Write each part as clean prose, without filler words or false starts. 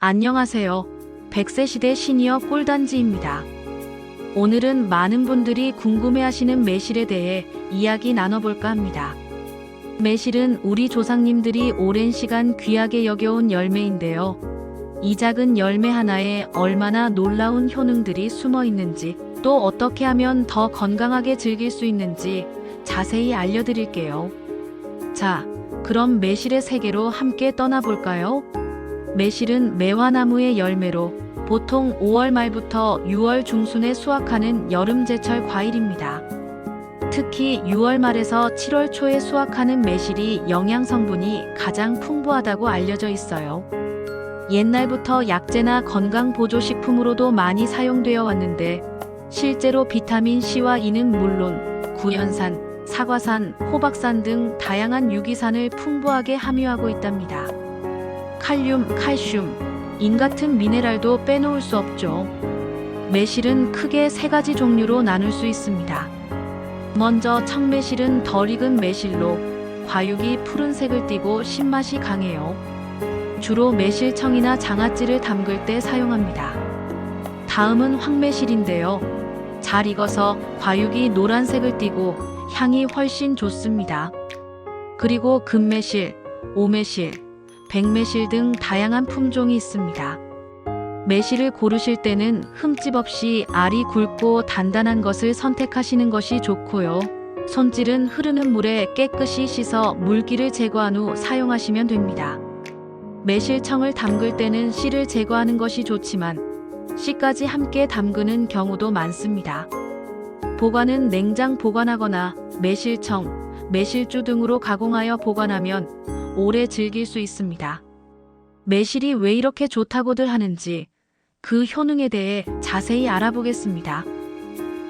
안녕하세요. 100세 시대 시니어 꿀단지입니다. 오늘은 많은 분들이 궁금해하시는 매실에 대해 이야기 나눠볼까 합니다. 매실은 우리 조상님들이 오랜 시간 귀하게 여겨온 열매인데요. 이 작은 열매 하나에 얼마나 놀라운 효능들이 숨어 있는지, 또 어떻게 하면 더 건강하게 즐길 수 있는지 자세히 알려드릴게요. 자, 그럼 매실의 세계로 함께 떠나볼까요? 매실은 매화나무의 열매로 보통 5월 말부터 6월 중순에 수확하는 여름제철 과일입니다. 특히 6월 말에서 7월 초에 수확하는 매실이 영양 성분이 가장 풍부하다고 알려져 있어요. 옛날부터 약재나 건강보조식품으로도 많이 사용되어 왔는데, 실제로 비타민 C와 E는 물론 구연산, 사과산, 호박산 등 다양한 유기산을 풍부하게 함유하고 있답니다. 칼륨, 칼슘, 인 같은 미네랄도 빼놓을 수 없죠. 매실은 크게 세 가지 종류로 나눌 수 있습니다. 먼저 청매실은 덜 익은 매실로 과육이 푸른색을 띠고 신맛이 강해요. 주로 매실청이나 장아찌를 담글 때 사용합니다. 다음은 황매실인데요. 잘 익어서 과육이 노란색을 띠고 향이 훨씬 좋습니다. 그리고 금매실, 오매실, 백매실 등 다양한 품종이 있습니다. 매실을 고르실 때는 흠집 없이 알이 굵고 단단한 것을 선택하시는 것이 좋고요. 손질은 흐르는 물에 깨끗이 씻어 물기를 제거한 후 사용하시면 됩니다. 매실청을 담글 때는 씨를 제거하는 것이 좋지만 씨까지 함께 담그는 경우도 많습니다. 보관은 냉장 보관하거나 매실청, 매실주 등으로 가공하여 보관하면 오래 즐길 수 있습니다. 매실이 왜 이렇게 좋다고들 하는지 그 효능에 대해 자세히 알아보겠습니다.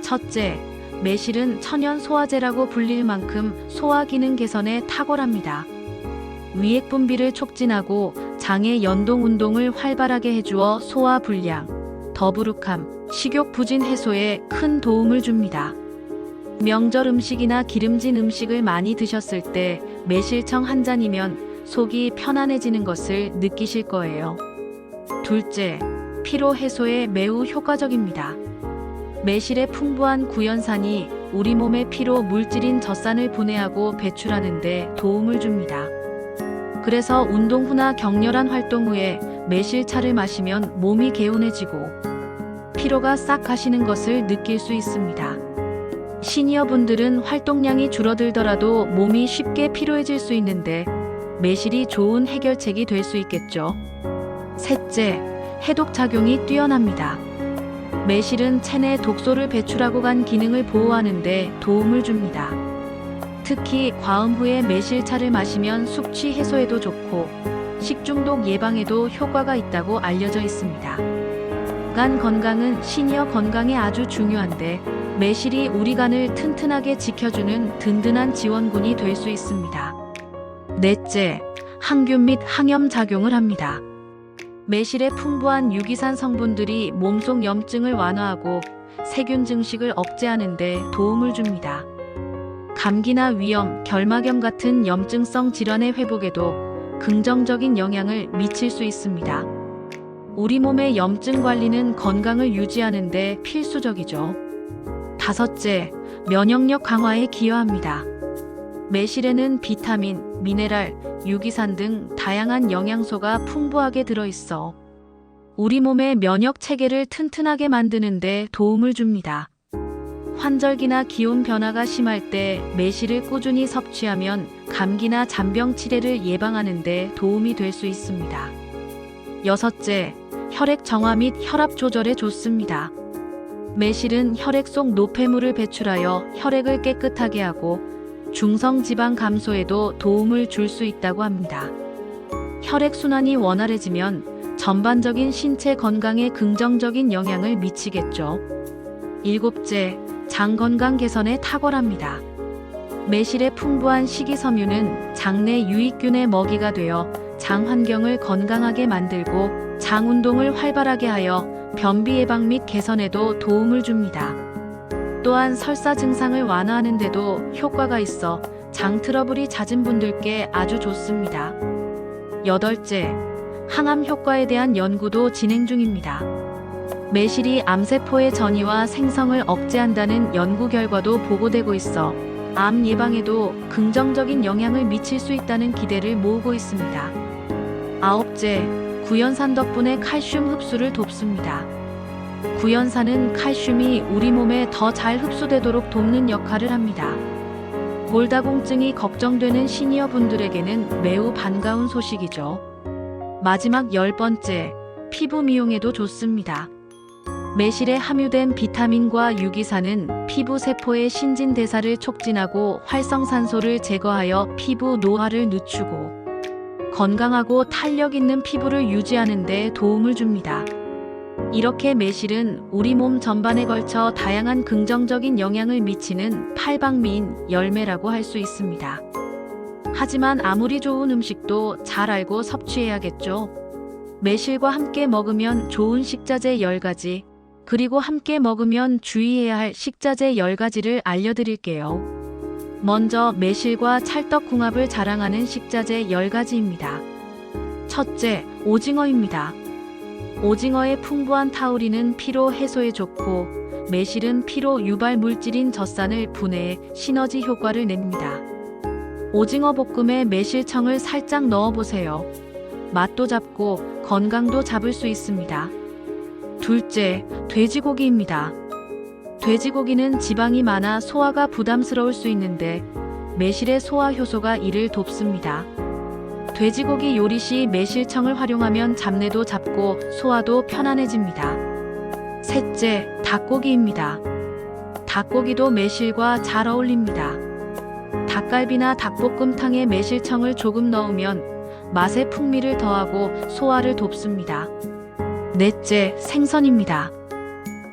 첫째, 매실은 천연 소화제라고 불릴 만큼 소화 기능 개선에 탁월합니다. 위액 분비를 촉진하고 장의 연동 운동을 활발하게 해주어 소화 불량, 더부룩함, 식욕 부진 해소에 큰 도움을 줍니다. 명절 음식이나 기름진 음식을 많이 드셨을 때 매실청 한 잔이면 속이 편안해지는 것을 느끼실 거예요. 둘째, 피로 해소에 매우 효과적입니다. 매실의 풍부한 구연산이 우리 몸의 피로 물질인 젖산을 분해하고 배출하는 데 도움을 줍니다. 그래서 운동 후나 격렬한 활동 후에 매실차를 마시면 몸이 개운해지고 피로가 싹 가시는 것을 느낄 수 있습니다. 시니어분들은 활동량이 줄어들더라도 몸이 쉽게 피로해질 수 있는데 매실이 좋은 해결책이 될 수 있겠죠. 셋째, 해독작용이 뛰어납니다. 매실은 체내 독소를 배출하고 간 기능을 보호하는 데 도움을 줍니다. 특히 과음 후에 매실차를 마시면 숙취 해소에도 좋고 식중독 예방에도 효과가 있다고 알려져 있습니다. 간 건강은 시니어 건강에 아주 중요한데 매실이 우리 간을 튼튼하게 지켜주는 든든한 지원군이 될 수 있습니다. 넷째, 항균 및 항염 작용을 합니다. 매실의 풍부한 유기산 성분들이 몸속 염증을 완화하고 세균 증식을 억제하는 데 도움을 줍니다. 감기나 위염, 결막염 같은 염증성 질환의 회복에도 긍정적인 영향을 미칠 수 있습니다. 우리 몸의 염증 관리는 건강을 유지하는 데 필수적이죠. 다섯째, 면역력 강화에 기여합니다. 매실에는 비타민, 미네랄, 유기산 등 다양한 영양소가 풍부하게 들어있어 우리 몸의 면역 체계를 튼튼하게 만드는 데 도움을 줍니다. 환절기나 기온 변화가 심할 때 매실을 꾸준히 섭취하면 감기나 잔병 치레를 예방하는 데 도움이 될 수 있습니다. 여섯째, 혈액 정화 및 혈압 조절에 좋습니다. 매실은 혈액 속 노폐물을 배출하여 혈액을 깨끗하게 하고 중성지방 감소에도 도움을 줄 수 있다고 합니다. 혈액순환이 원활해지면 전반적인 신체 건강에 긍정적인 영향을 미치겠죠. 일곱째, 장 건강 개선에 탁월합니다. 매실의 풍부한 식이섬유는 장내 유익균의 먹이가 되어 장 환경을 건강하게 만들고 장 운동을 활발하게 하여 변비 예방 및 개선에도 도움을 줍니다. 또한 설사 증상을 완화하는 데도 효과가 있어 장 트러블이 잦은 분들께 아주 좋습니다. 여덟째, 항암 효과에 대한 연구도 진행 중입니다. 매실이 암세포의 전이와 생성을 억제한다는 연구 결과도 보고되고 있어 암 예방에도 긍정적인 영향을 미칠 수 있다는 기대를 모으고 있습니다. 아홉째, 구연산 덕분에 칼슘 흡수를 돕습니다. 구연산은 칼슘이 우리 몸에 더 잘 흡수되도록 돕는 역할을 합니다. 골다공증이 걱정되는 시니어 분들에게는 매우 반가운 소식이죠. 마지막 10번째, 피부 미용에도 좋습니다. 매실에 함유된 비타민과 유기산은 피부 세포의 신진대사를 촉진하고 활성산소를 제거하여 피부 노화를 늦추고 건강하고 탄력 있는 피부를 유지하는 데 도움을 줍니다. 이렇게 매실은 우리 몸 전반에 걸쳐 다양한 긍정적인 영향을 미치는 팔방미인 열매라고 할 수 있습니다. 하지만 아무리 좋은 음식도 잘 알고 섭취해야겠죠. 매실과 함께 먹으면 좋은 식자재 10가지, 그리고 함께 먹으면 주의해야 할 식자재 10가지를 알려드릴게요. 먼저 매실과 찰떡궁합을 자랑하는 식자재 10가지입니다. 첫째, 오징어입니다. 오징어의 풍부한 타우린은 피로 해소에 좋고 매실은 피로 유발 물질인 젖산을 분해해 시너지 효과를 냅니다. 오징어 볶음에 매실청을 살짝 넣어보세요. 맛도 잡고 건강도 잡을 수 있습니다. 둘째, 돼지고기입니다. 돼지고기는 지방이 많아 소화가 부담스러울 수 있는데 매실의 소화 효소가 이를 돕습니다. 돼지고기 요리 시 매실청을 활용하면 잡내도 잡고 소화도 편안해집니다. 셋째, 닭고기입니다. 닭고기도 매실과 잘 어울립니다. 닭갈비나 닭볶음탕에 매실청을 조금 넣으면 맛의 풍미를 더하고 소화를 돕습니다. 넷째, 생선입니다.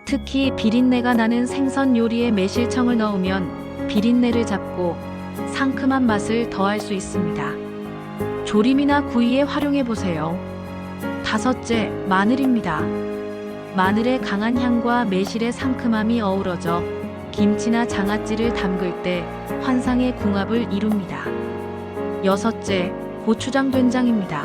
특히 비린내가 나는 생선 요리에 매실청을 넣으면 비린내를 잡고 상큼한 맛을 더할 수 있습니다. 조림이나 구이에 활용해 보세요. 다섯째, 마늘입니다. 마늘의 강한 향과 매실의 상큼함이 어우러져 김치나 장아찌를 담글 때 환상의 궁합을 이룹니다. 여섯째, 고추장 된장입니다.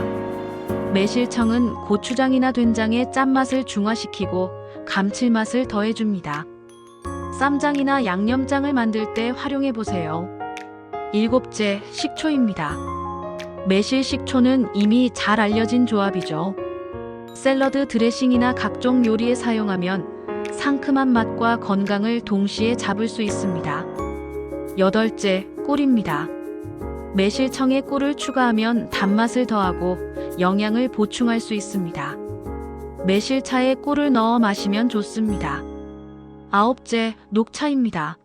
매실청은 고추장이나 된장의 짠맛을 중화시키고 감칠맛을 더해줍니다. 쌈장이나 양념장을 만들 때 활용해보세요. 일곱째, 식초입니다. 매실 식초는 이미 잘 알려진 조합이죠. 샐러드 드레싱이나 각종 요리에 사용하면 상큼한 맛과 건강을 동시에 잡을 수 있습니다. 여덟째, 꿀입니다. 매실청에 꿀을 추가하면 단맛을 더하고 영양을 보충할 수 있습니다. 매실차에 꿀을 넣어 마시면 좋습니다. 아홉째, 녹차입니다.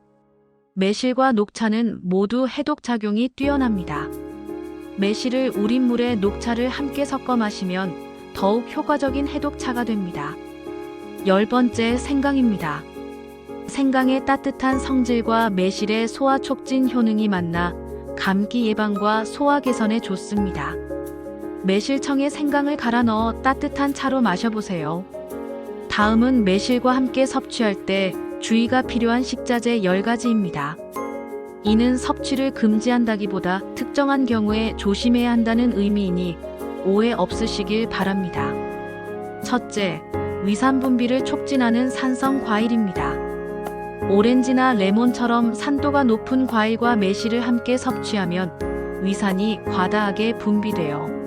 매실과 녹차는 모두 해독작용이 뛰어납니다. 매실을 우린 물에 녹차를 함께 섞어 마시면 더욱 효과적인 해독차가 됩니다. 10번째, 생강입니다. 생강의 따뜻한 성질과 매실의 소화 촉진 효능이 만나 감기 예방과 소화 개선에 좋습니다. 매실청에 생강을 갈아 넣어 따뜻한 차로 마셔보세요. 다음은 매실과 함께 섭취할 때 주의가 필요한 식자재 10가지입니다. 이는 섭취를 금지한다기보다 특정한 경우에 조심해야 한다는 의미이니 오해 없으시길 바랍니다. 첫째, 위산 분비를 촉진하는 산성 과일입니다. 오렌지나 레몬처럼 산도가 높은 과일과 매실을 함께 섭취하면 위산이 과다하게 분비되어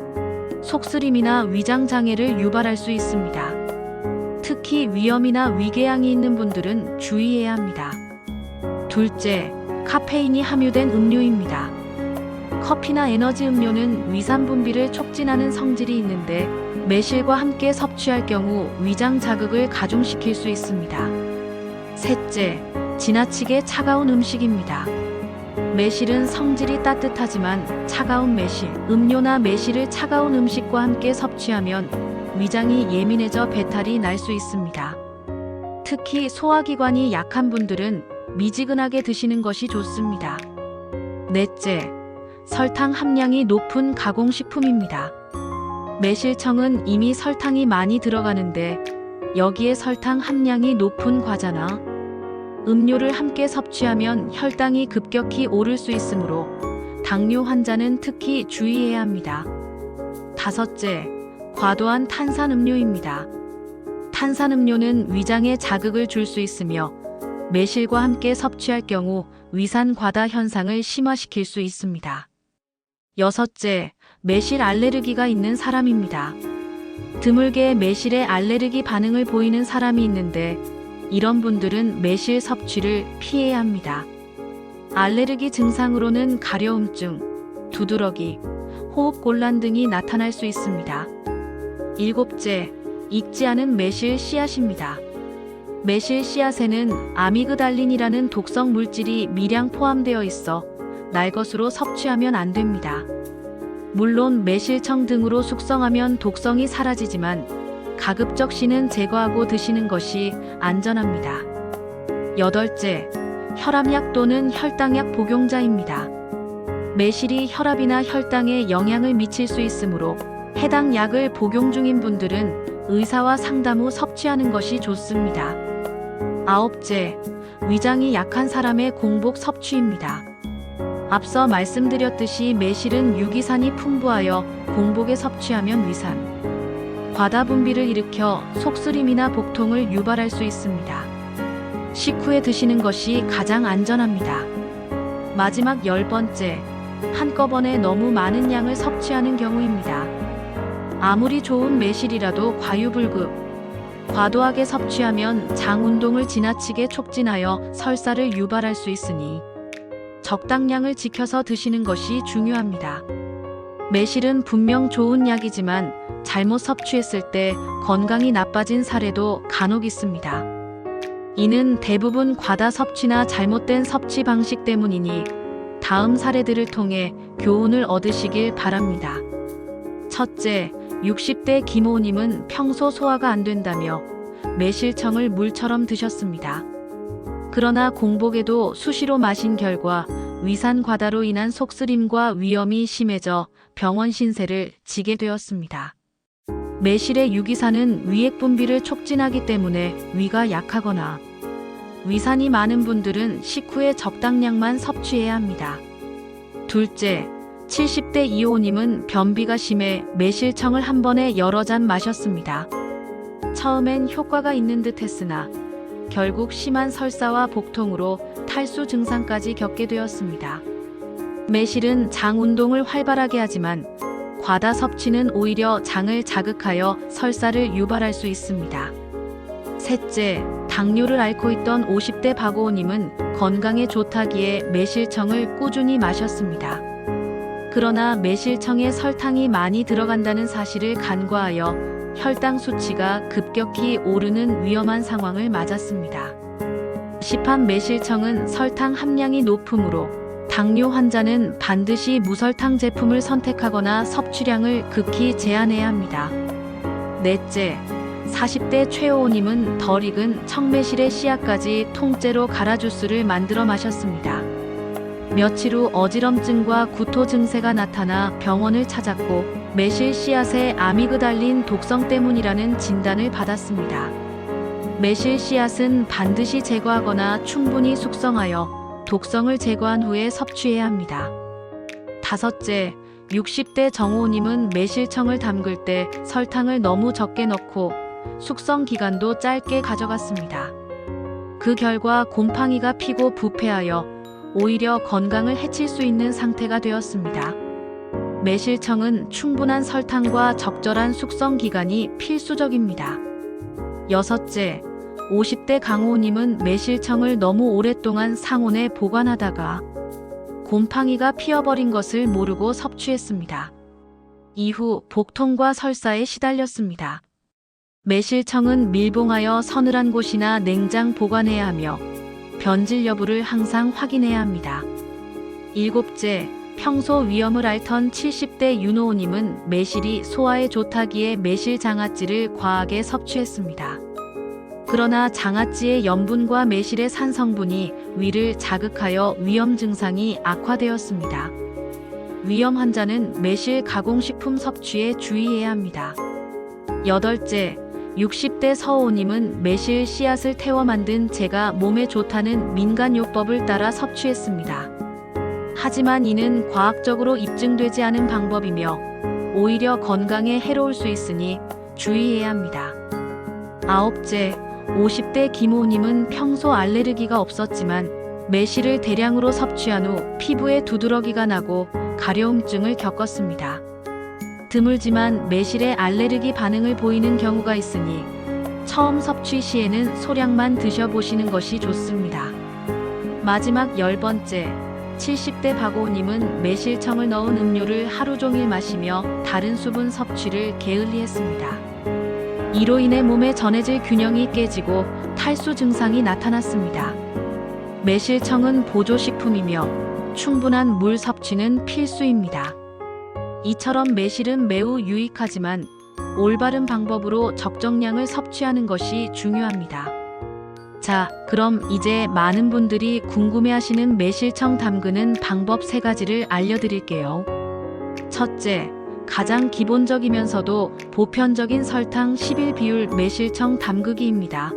속쓰림이나 위장 장애를 유발할 수 있습니다. 특히 위염이나 위궤양이 있는 분들은 주의해야 합니다. 둘째, 카페인이 함유된 음료입니다. 커피나 에너지 음료는 위산 분비를 촉진하는 성질이 있는데 매실과 함께 섭취할 경우 위장 자극을 가중시킬 수 있습니다. 셋째, 지나치게 차가운 음식입니다. 매실은 성질이 따뜻하지만 차가운 매실, 음료나 매실을 차가운 음식과 함께 섭취하면 위장이 예민해져 배탈이 날 수 있습니다. 특히 소화기관이 약한 분들은 미지근하게 드시는 것이 좋습니다. 넷째, 설탕 함량이 높은 가공식품입니다. 매실청은 이미 설탕이 많이 들어가는데 여기에 설탕 함량이 높은 과자나 음료를 함께 섭취하면 혈당이 급격히 오를 수 있으므로 당뇨 환자는 특히 주의해야 합니다. 다섯째, 과도한 탄산음료입니다. 탄산음료는 위장에 자극을 줄 수 있으며 매실과 함께 섭취할 경우 위산 과다 현상을 심화시킬 수 있습니다. 여섯째, 매실 알레르기가 있는 사람입니다. 드물게 매실에 알레르기 반응을 보이는 사람이 있는데 이런 분들은 매실 섭취를 피해야 합니다. 알레르기 증상으로는 가려움증, 두드러기, 호흡곤란 등이 나타날 수 있습니다. 일곱째, 익지 않은 매실 씨앗입니다. 매실 씨앗에는 아미그달린이라는 독성 물질이 미량 포함되어 있어 날것으로 섭취하면 안 됩니다. 물론 매실청 등으로 숙성하면 독성이 사라지지만 가급적 씨는 제거하고 드시는 것이 안전합니다. 여덟째, 혈압약 또는 혈당약 복용자입니다. 매실이 혈압이나 혈당에 영향을 미칠 수 있으므로 해당 약을 복용 중인 분들은 의사와 상담 후 섭취하는 것이 좋습니다. 아홉째, 위장이 약한 사람의 공복 섭취입니다. 앞서 말씀드렸듯이 매실은 유기산이 풍부하여 공복에 섭취하면 위산, 과다 분비를 일으켜 속쓰림이나 복통을 유발할 수 있습니다. 식후에 드시는 것이 가장 안전합니다. 마지막 10번째, 한꺼번에 너무 많은 양을 섭취하는 경우입니다. 아무리 좋은 매실이라도 과유불급, 과도하게 섭취하면 장 운동을 지나치게 촉진하여 설사를 유발할 수 있으니 적당량을 지켜서 드시는 것이 중요합니다. 매실은 분명 좋은 약이지만 잘못 섭취했을 때 건강이 나빠진 사례도 간혹 있습니다. 이는 대부분 과다 섭취나 잘못된 섭취 방식 때문이니 다음 사례들을 통해 교훈을 얻으시길 바랍니다. 첫째, 60대 김호님은 평소 소화가 안 된다며 매실청을 물처럼 드셨습니다. 그러나 공복에도 수시로 마신 결과 위산 과다로 인한 속쓰림과 위염이 심해져 병원 신세를 지게 되었습니다. 매실의 유기산은 위액 분비를 촉진하기 때문에 위가 약하거나 위산이 많은 분들은 식후에 적당량만 섭취해야 합니다. 둘째, 70대 이호님은 변비가 심해 매실청을 한 번에 여러 잔 마셨습니다. 처음엔 효과가 있는 듯 했으나 결국 심한 설사와 복통으로 탈수 증상까지 겪게 되었습니다. 매실은 장 운동을 활발하게 하지만 과다 섭취는 오히려 장을 자극하여 설사를 유발할 수 있습니다. 셋째, 당뇨를 앓고 있던 50대 박오호님은 건강에 좋다기에 매실청을 꾸준히 마셨습니다. 그러나 매실청에 설탕이 많이 들어간다는 사실을 간과하여 혈당 수치가 급격히 오르는 위험한 상황을 맞았습니다. 시판 매실청은 설탕 함량이 높으므로 당뇨 환자는 반드시 무설탕 제품을 선택하거나 섭취량을 극히 제한해야 합니다. 넷째, 40대 최호호님은 덜 익은 청매실의 씨앗까지 통째로 갈아 주스를 만들어 마셨습니다. 며칠 후 어지럼증과 구토 증세가 나타나 병원을 찾았고 매실 씨앗의 아미그달린 독성 때문이라는 진단을 받았습니다. 매실 씨앗은 반드시 제거하거나 충분히 숙성하여 독성을 제거한 후에 섭취해야 합니다. 다섯째, 60대 정호님은 매실청을 담글 때 설탕을 너무 적게 넣고 숙성 기간도 짧게 가져갔습니다. 그 결과 곰팡이가 피고 부패하여 오히려 건강을 해칠 수 있는 상태가 되었습니다. 매실청은 충분한 설탕과 적절한 숙성 기간이 필수적입니다. 여섯째, 50대 강호님은 매실청을 너무 오랫동안 상온에 보관하다가 곰팡이가 피어버린 것을 모르고 섭취했습니다. 이후 복통과 설사에 시달렸습니다. 매실청은 밀봉하여 서늘한 곳이나 냉장 보관해야 하며 변질 여부를 항상 확인해야 합니다. 일곱째, 평소 위염을 앓던 70대 윤호호님은 매실이 소화에 좋다기에 매실 장아찌를 과하게 섭취했습니다. 그러나 장아찌의 염분과 매실의 산성분이 위를 자극하여 위염 증상이 악화되었습니다. 위염 환자는 매실 가공식품 섭취에 주의해야 합니다. 여덟째, 60대 서호님은 매실 씨앗을 태워 만든 제가 몸에 좋다는 민간요법을 따라 섭취했습니다. 하지만 이는 과학적으로 입증되지 않은 방법이며 오히려 건강에 해로울 수 있으니 주의해야 합니다. 9째, 50대 김호님은 평소 알레르기가 없었지만 매실을 대량으로 섭취한 후 피부에 두드러기가 나고 가려움증을 겪었습니다. 드물지만 매실에 알레르기 반응을 보이는 경우가 있으니 처음 섭취 시에는 소량만 드셔보시는 것이 좋습니다. 마지막 10번째, 70대 박오님은 매실청을 넣은 음료를 하루 종일 마시며 다른 수분 섭취를 게을리했습니다. 이로 인해 몸의 전해질 균형이 깨지고 탈수 증상이 나타났습니다. 매실청은 보조식품이며 충분한 물 섭취는 필수입니다. 이처럼 매실은 매우 유익하지만 올바른 방법으로 적정량을 섭취하는 것이 중요합니다. 자, 그럼 이제 많은 분들이 궁금해하시는 매실청 담그는 방법 3가지를 알려드릴게요. 첫째, 가장 기본적이면서도 보편적인 설탕 11 비율 매실청 담그기입니다.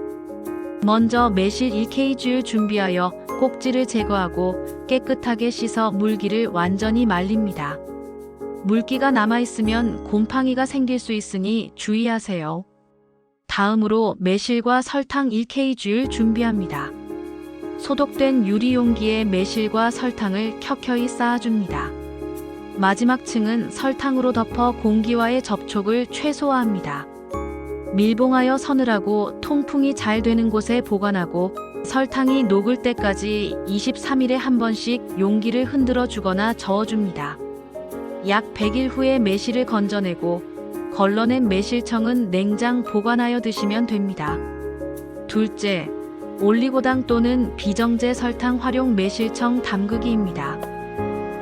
먼저 매실 1kg를 준비하여 꼭지를 제거하고 깨끗하게 씻어 물기를 완전히 말립니다. 물기가 남아있으면 곰팡이가 생길 수 있으니 주의하세요. 다음으로 매실과 설탕 1kg를 준비합니다. 소독된 유리 용기에 매실과 설탕을 켜켜이 쌓아줍니다. 마지막 층은 설탕으로 덮어 공기와의 접촉을 최소화합니다. 밀봉하여 서늘하고 통풍이 잘 되는 곳에 보관하고 설탕이 녹을 때까지 23일에 한 번씩 용기를 흔들어 주거나 저어줍니다. 약 100일 후에 매실을 건져내고 걸러낸 매실청은 냉장 보관하여 드시면 됩니다. 둘째, 올리고당 또는 비정제 설탕 활용 매실청 담그기입니다.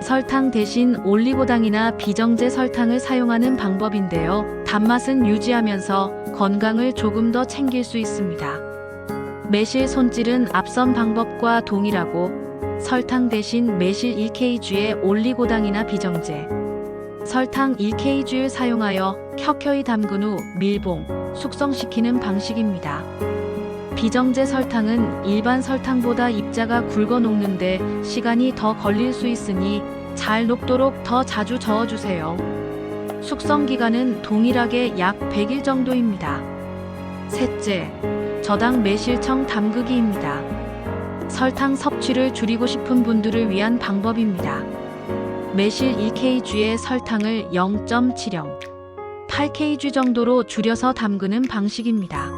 설탕 대신 올리고당이나 비정제 설탕을 사용하는 방법인데요. 단맛은 유지하면서 건강을 조금 더 챙길 수 있습니다. 매실 손질은 앞선 방법과 동일하고 설탕 대신 매실 1kg에 올리고당이나 비정제 설탕 1kg를 사용하여 켜켜이 담근 후 밀봉, 숙성시키는 방식입니다. 비정제 설탕은 일반 설탕보다 입자가 굵어 녹는데 시간이 더 걸릴 수 있으니 잘 녹도록 더 자주 저어주세요. 숙성 기간은 동일하게 약 100일 정도입니다. 셋째, 저당 매실청 담그기입니다. 설탕 섭취를 줄이고 싶은 분들을 위한 방법입니다. 매실 1kg에 설탕을 0.70, 8kg 정도로 줄여서 담그는 방식입니다.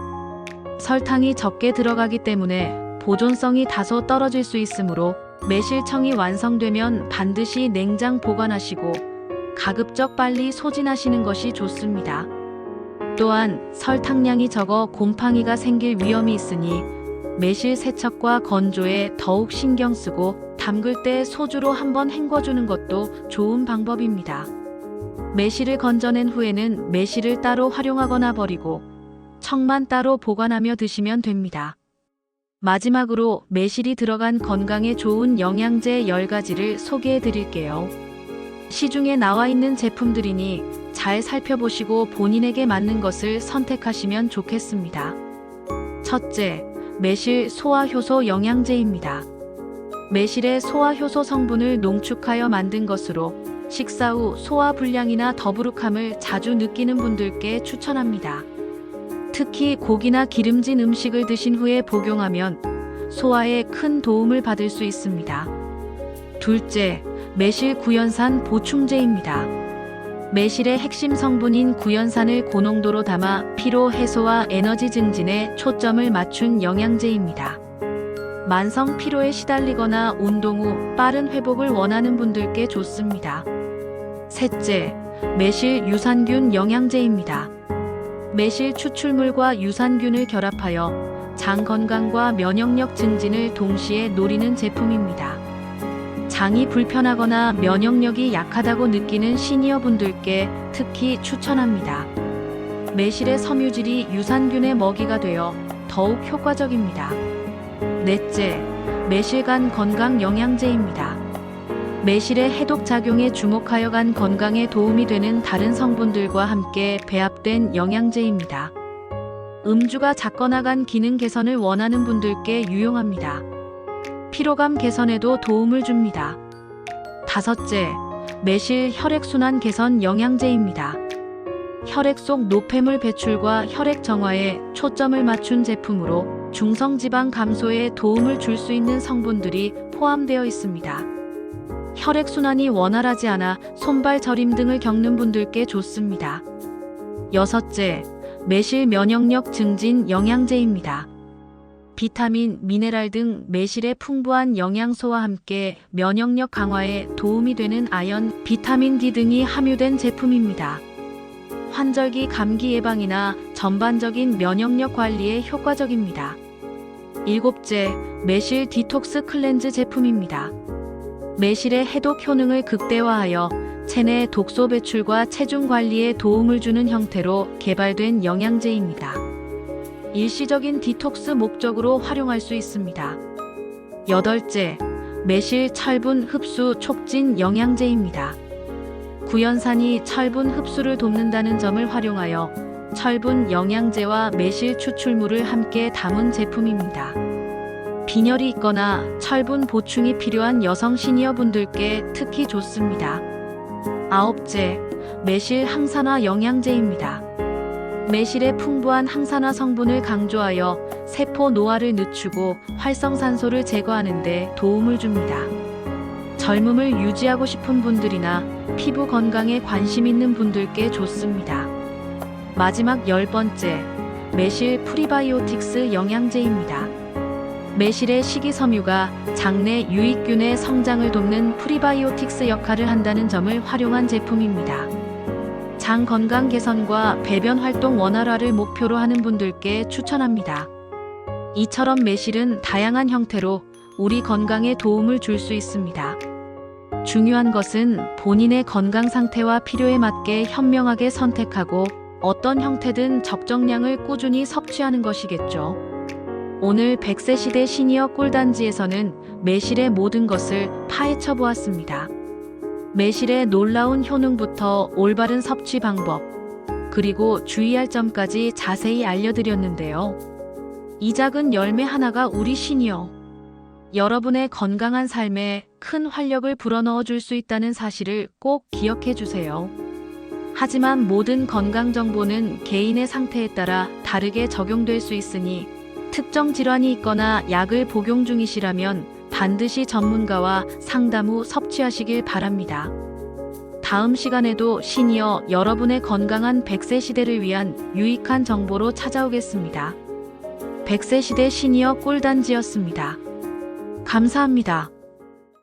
설탕이 적게 들어가기 때문에 보존성이 다소 떨어질 수 있으므로 매실청이 완성되면 반드시 냉장 보관하시고 가급적 빨리 소진하시는 것이 좋습니다. 또한 설탕량이 적어 곰팡이가 생길 위험이 있으니 매실 세척과 건조에 더욱 신경 쓰고 담글 때 소주로 한번 헹궈주는 것도 좋은 방법입니다. 매실을 건져낸 후에는 매실을 따로 활용하거나 버리고 청만 따로 보관하며 드시면 됩니다. 마지막으로 매실이 들어간 건강에 좋은 영양제 10가지를 소개해 드릴게요. 시중에 나와 있는 제품들이니 잘 살펴보시고 본인에게 맞는 것을 선택하시면 좋겠습니다. 첫째, 매실 소화효소 영양제입니다. 매실의 소화효소 성분을 농축하여 만든 것으로 식사 후 소화불량이나 더부룩함을 자주 느끼는 분들께 추천합니다. 특히 고기나 기름진 음식을 드신 후에 복용하면 소화에 큰 도움을 받을 수 있습니다. 둘째, 매실 구연산 보충제입니다. 매실의 핵심 성분인 구연산을 고농도로 담아 피로 해소와 에너지 증진에 초점을 맞춘 영양제입니다. 만성 피로에 시달리거나 운동 후 빠른 회복을 원하는 분들께 좋습니다. 셋째, 매실 유산균 영양제입니다. 매실 추출물과 유산균을 결합하여 장 건강과 면역력 증진을 동시에 노리는 제품입니다. 장이 불편하거나 면역력이 약하다고 느끼는 시니어 분들께 특히 추천합니다. 매실의 섬유질이 유산균의 먹이가 되어 더욱 효과적입니다. 넷째, 매실간 건강 영양제입니다. 매실의 해독 작용에 주목하여 간 건강에 도움이 되는 다른 성분들과 함께 배합된 영양제입니다. 음주가 작거나 간 기능 개선을 원하는 분들께 유용합니다. 피로감 개선에도 도움을 줍니다. 다섯째, 매실 혈액순환 개선 영양제입니다. 혈액 속 노폐물 배출과 혈액 정화에 초점을 맞춘 제품으로 중성지방 감소에 도움을 줄 수 있는 성분들이 포함되어 있습니다. 혈액순환이 원활하지 않아 손발 저림 등을 겪는 분들께 좋습니다. 여섯째, 매실 면역력 증진 영양제입니다. 비타민, 미네랄 등 매실의 풍부한 영양소와 함께 면역력 강화에 도움이 되는 아연, 비타민 D 등이 함유된 제품입니다. 환절기 감기 예방이나 전반적인 면역력 관리에 효과적입니다. 일곱째, 매실 디톡스 클렌즈 제품입니다. 매실의 해독 효능을 극대화하여 체내 독소 배출과 체중 관리에 도움을 주는 형태로 개발된 영양제입니다. 일시적인 디톡스 목적으로 활용할 수 있습니다. 여덟째, 매실 철분 흡수 촉진 영양제입니다. 구연산이 철분 흡수를 돕는다는 점을 활용하여 철분 영양제와 매실 추출물을 함께 담은 제품입니다. 빈혈이 있거나 철분 보충이 필요한 여성 시니어분들께 특히 좋습니다. 아홉째, 매실 항산화 영양제입니다. 매실의 풍부한 항산화 성분을 강조하여 세포 노화를 늦추고 활성산소를 제거하는 데 도움을 줍니다. 젊음을 유지하고 싶은 분들이나 피부 건강에 관심 있는 분들께 좋습니다. 마지막 10번째, 매실 프리바이오틱스 영양제입니다. 매실의 식이섬유가 장내 유익균의 성장을 돕는 프리바이오틱스 역할을 한다는 점을 활용한 제품입니다. 장 건강 개선과 배변 활동 원활화를 목표로 하는 분들께 추천합니다. 이처럼 매실은 다양한 형태로 우리 건강에 도움을 줄 수 있습니다. 중요한 것은 본인의 건강 상태와 필요에 맞게 현명하게 선택하고 어떤 형태든 적정량을 꾸준히 섭취하는 것이겠죠. 오늘 100세 시대 시니어 꿀단지에서는 매실의 모든 것을 파헤쳐 보았습니다. 매실의 놀라운 효능부터 올바른 섭취 방법, 그리고 주의할 점까지 자세히 알려드렸는데요. 이 작은 열매 하나가 우리 시니어 여러분의 건강한 삶에 큰 활력을 불어넣어 줄 수 있다는 사실을 꼭 기억해 주세요. 하지만 모든 건강 정보는 개인의 상태에 따라 다르게 적용될 수 있으니 특정 질환이 있거나 약을 복용 중이시라면 반드시 전문가와 상담 후 섭취하시길 바랍니다. 다음 시간에도 시니어 여러분의 건강한 100세 시대를 위한 유익한 정보로 찾아오겠습니다. 100세 시대 시니어 꿀단지였습니다. 감사합니다.